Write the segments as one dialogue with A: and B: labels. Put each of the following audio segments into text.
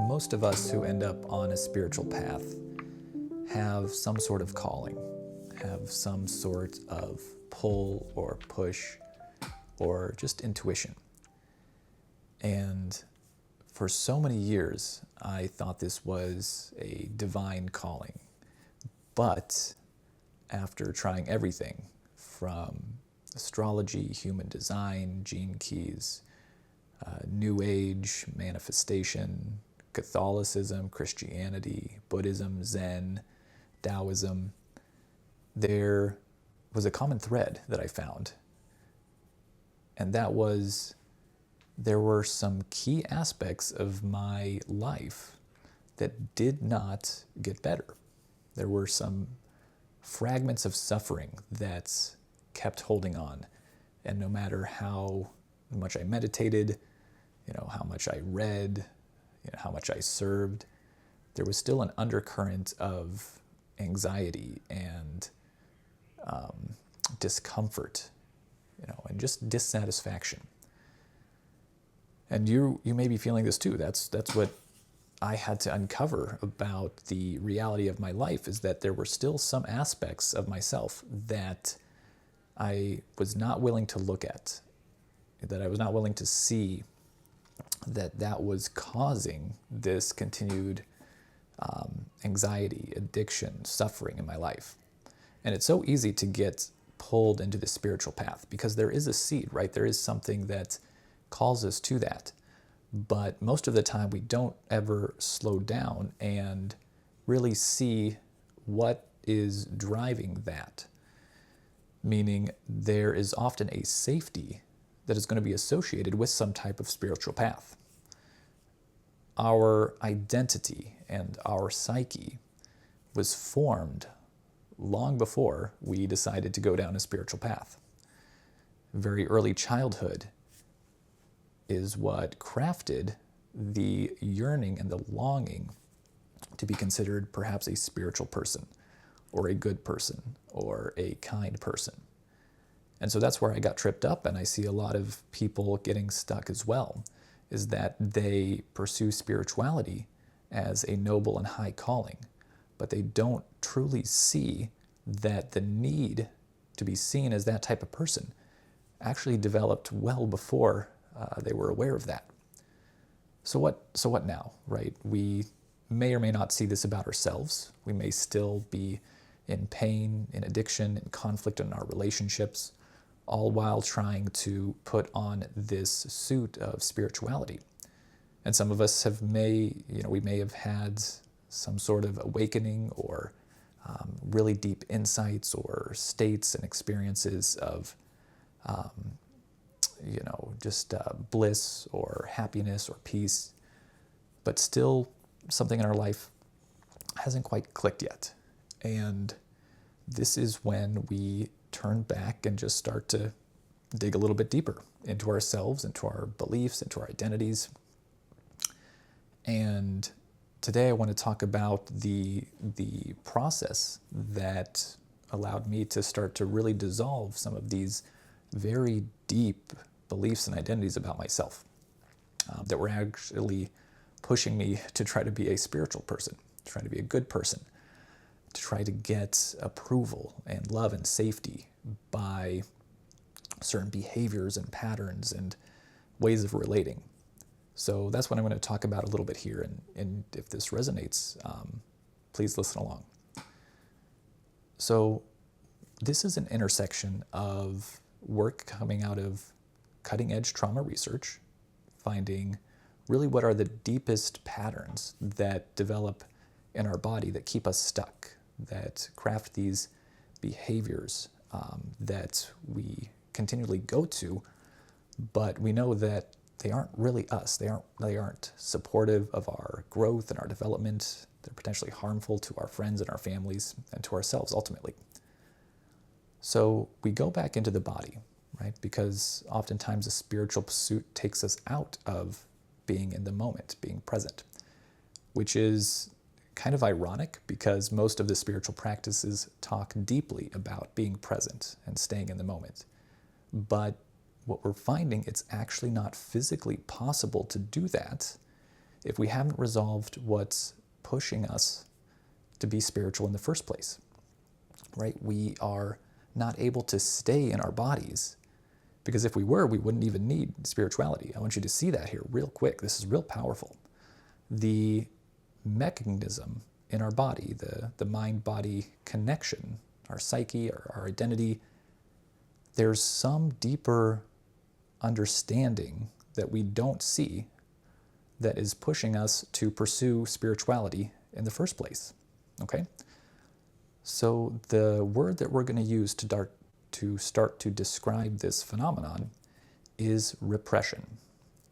A: Most of us who end up on a spiritual path have some sort of calling, have some sort of pull or push or just intuition. And for so many years, I thought this was a divine calling. But after trying everything from astrology, human design, gene keys, New Age, manifestation, Catholicism, Christianity, Buddhism, Zen, Taoism, there was a common thread that I found. And that was there were some key aspects of my life that did not get better. There were some fragments of suffering that kept holding on. And no matter how much I meditated, how much I read, how much I served, there was still an undercurrent of anxiety and discomfort, and just dissatisfaction. And you may be feeling this too. That's what I had to uncover about the reality of my life, is that there were still some aspects of myself that I was not willing to look at, that I was not willing to see that was causing this continued anxiety, addiction, suffering in my life. And it's so easy to get pulled into the spiritual path because there is a seed, right? There is something that calls us to that. But most of the time we don't ever slow down and really see what is driving that. Meaning there is often a safety that is going to be associated with some type of spiritual path. Our identity and our psyche was formed long before we decided to go down a spiritual path. Very early childhood is what crafted the yearning and the longing to be considered perhaps a spiritual person or a good person or a kind person. And so that's where I got tripped up, and I see a lot of people getting stuck as well, is that they pursue spirituality as a noble and high calling, but they don't truly see that the need to be seen as that type of person actually developed well before they were aware of that. So what now, right? We may or may not see this about ourselves. We may still be in pain, in addiction, in conflict in our relationships, all while trying to put on this suit of spirituality. And some of us we may have had some sort of awakening or really deep insights or states and experiences of just bliss or happiness or peace, but still something in our life hasn't quite clicked yet. And this is when we turn back and just start to dig a little bit deeper into ourselves, into our beliefs, into our identities. And today I want to talk about the process that allowed me to start to really dissolve some of these very deep beliefs and identities about myself that were actually pushing me to try to be a spiritual person, to try to be a good person, to try to get approval and love and safety by certain behaviors and patterns and ways of relating. So that's what I'm going to talk about a little bit here, and if this resonates, please listen along. So this is an intersection of work coming out of cutting-edge trauma research, finding really what are the deepest patterns that develop in our body that keep us stuck, that craft these behaviors that we continually go to, but we know that they aren't really us. They aren't supportive of our growth and our development. They're potentially harmful to our friends and our families and to ourselves ultimately. So we go back into the body, right? Because oftentimes a spiritual pursuit takes us out of being in the moment, being present, which is kind of ironic because most of the spiritual practices talk deeply about being present and staying in the moment. But what we're finding, it's actually not physically possible to do that if we haven't resolved what's pushing us to be spiritual in the first place, right? We are not able to stay in our bodies, because if we were, we wouldn't even need spirituality. I want you to see that here real quick. This is real powerful. The mechanism in our body, the mind-body connection, our psyche, our identity, there's some deeper understanding that we don't see that is pushing us to pursue spirituality in the first place, okay? So the word that we're going to use to start to describe this phenomenon is repression.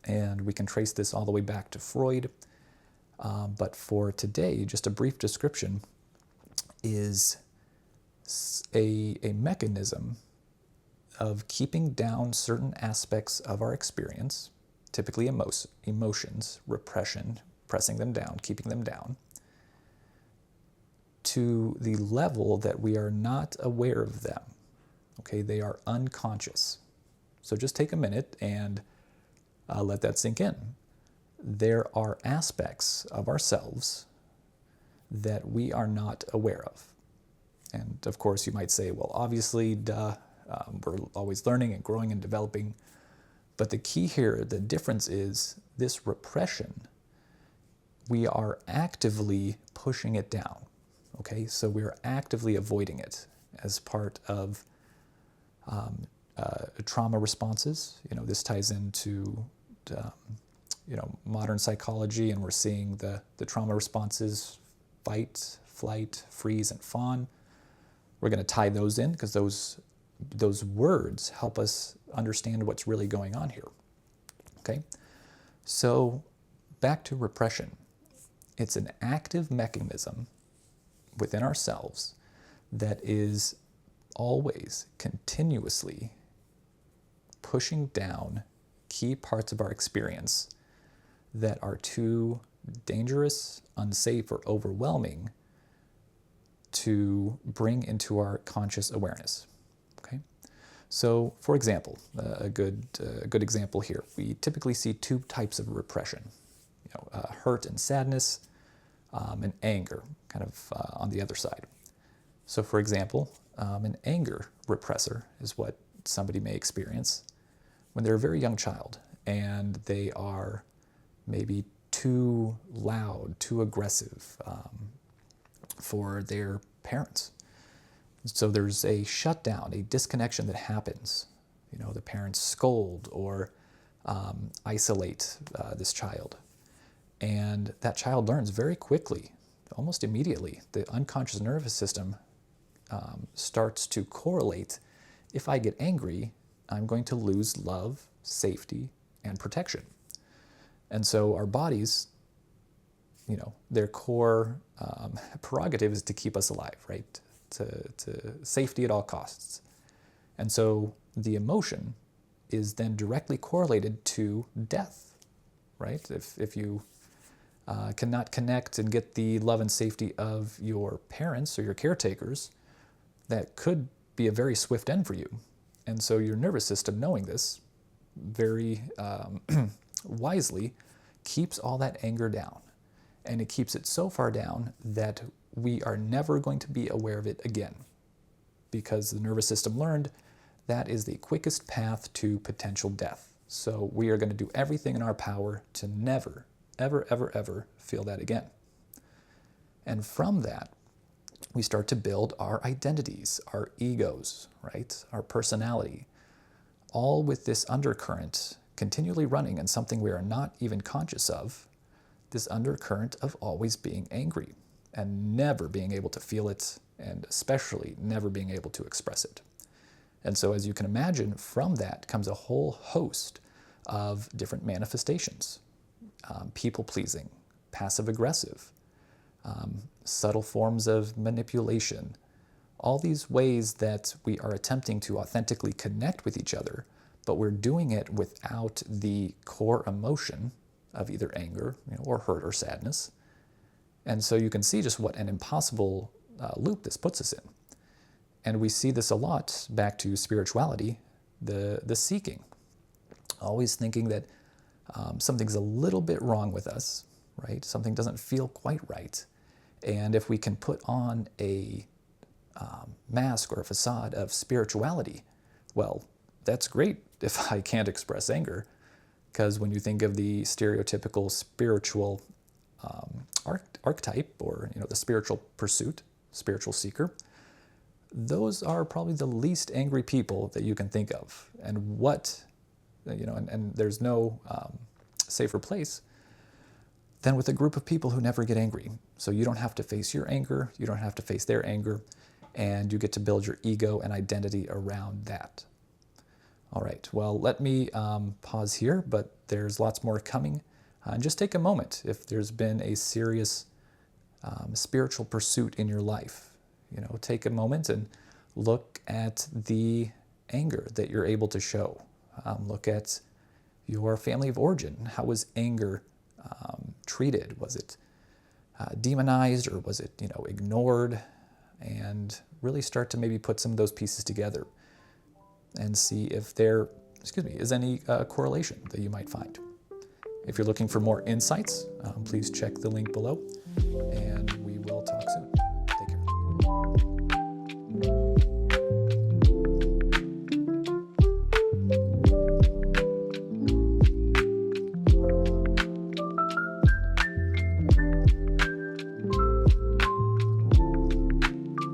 A: And we can trace this all the way back to Freud. But for today, just a brief description is a mechanism of keeping down certain aspects of our experience, typically emotions, repression, pressing them down, keeping them down, to the level that we are not aware of them. Okay, they are unconscious. So just take a minute and let that sink in. There are aspects of ourselves that we are not aware of. And of course, you might say, well, obviously, duh, we're always learning and growing and developing. But the key here, the difference is this repression, we are actively pushing it down. Okay, so we're actively avoiding it as part of trauma responses. You know, this ties into modern psychology, and we're seeing the trauma responses: fight, flight, freeze, and fawn. We're going to tie those in because those words help us understand what's really going on here. Okay, so back to repression. It's an active mechanism within ourselves that is always continuously pushing down key parts of our experience that are too dangerous, unsafe, or overwhelming to bring into our conscious awareness. Okay, so for example, a good example here, we typically see two types of repression: hurt and sadness, and anger, kind of on the other side. So for example, an anger repressor is what somebody may experience when they're a very young child and they are maybe too loud, too aggressive for their parents. So there's a shutdown, a disconnection that happens. The parents scold or isolate this child. And that child learns very quickly, almost immediately, the unconscious nervous system starts to correlate. If I get angry, I'm going to lose love, safety, and protection. And so our bodies, their core prerogative is to keep us alive, right? To safety at all costs. And so the emotion is then directly correlated to death, right? If you cannot connect and get the love and safety of your parents or your caretakers, that could be a very swift end for you. And so your nervous system, knowing this very wisely, keeps all that anger down. And it keeps it so far down that we are never going to be aware of it again, because the nervous system learned that is the quickest path to potential death. So we are going to do everything in our power to never, ever, ever, ever feel that again. And from that, we start to build our identities, our egos, right? Our personality, all with this undercurrent continually running and something we are not even conscious of, this undercurrent of always being angry and never being able to feel it, and especially never being able to express it. And so as you can imagine, from that comes a whole host of different manifestations: people-pleasing, passive-aggressive, subtle forms of manipulation, all these ways that we are attempting to authentically connect with each other, but we're doing it without the core emotion of either anger, or hurt or sadness. And so you can see just what an impossible loop this puts us in. And we see this a lot back to spirituality, the seeking, always thinking that something's a little bit wrong with us, right? Something doesn't feel quite right. And if we can put on a mask or a facade of spirituality, well, that's great if I can't express anger. Because when you think of the stereotypical spiritual archetype, or the spiritual pursuit, spiritual seeker, those are probably the least angry people that you can think of. And and there's no safer place than with a group of people who never get angry. So you don't have to face your anger, you don't have to face their anger, and you get to build your ego and identity around that. All right, well, let me pause here, but there's lots more coming. And just take a moment if there's been a serious spiritual pursuit in your life. Take a moment and look at the anger that you're able to show. Look at your family of origin. How was anger treated? Was it demonized, or was it ignored? And really start to maybe put some of those pieces together and see if there is any correlation that you might find. If you're looking for more insights, please check the link below, and we will talk soon. Take care.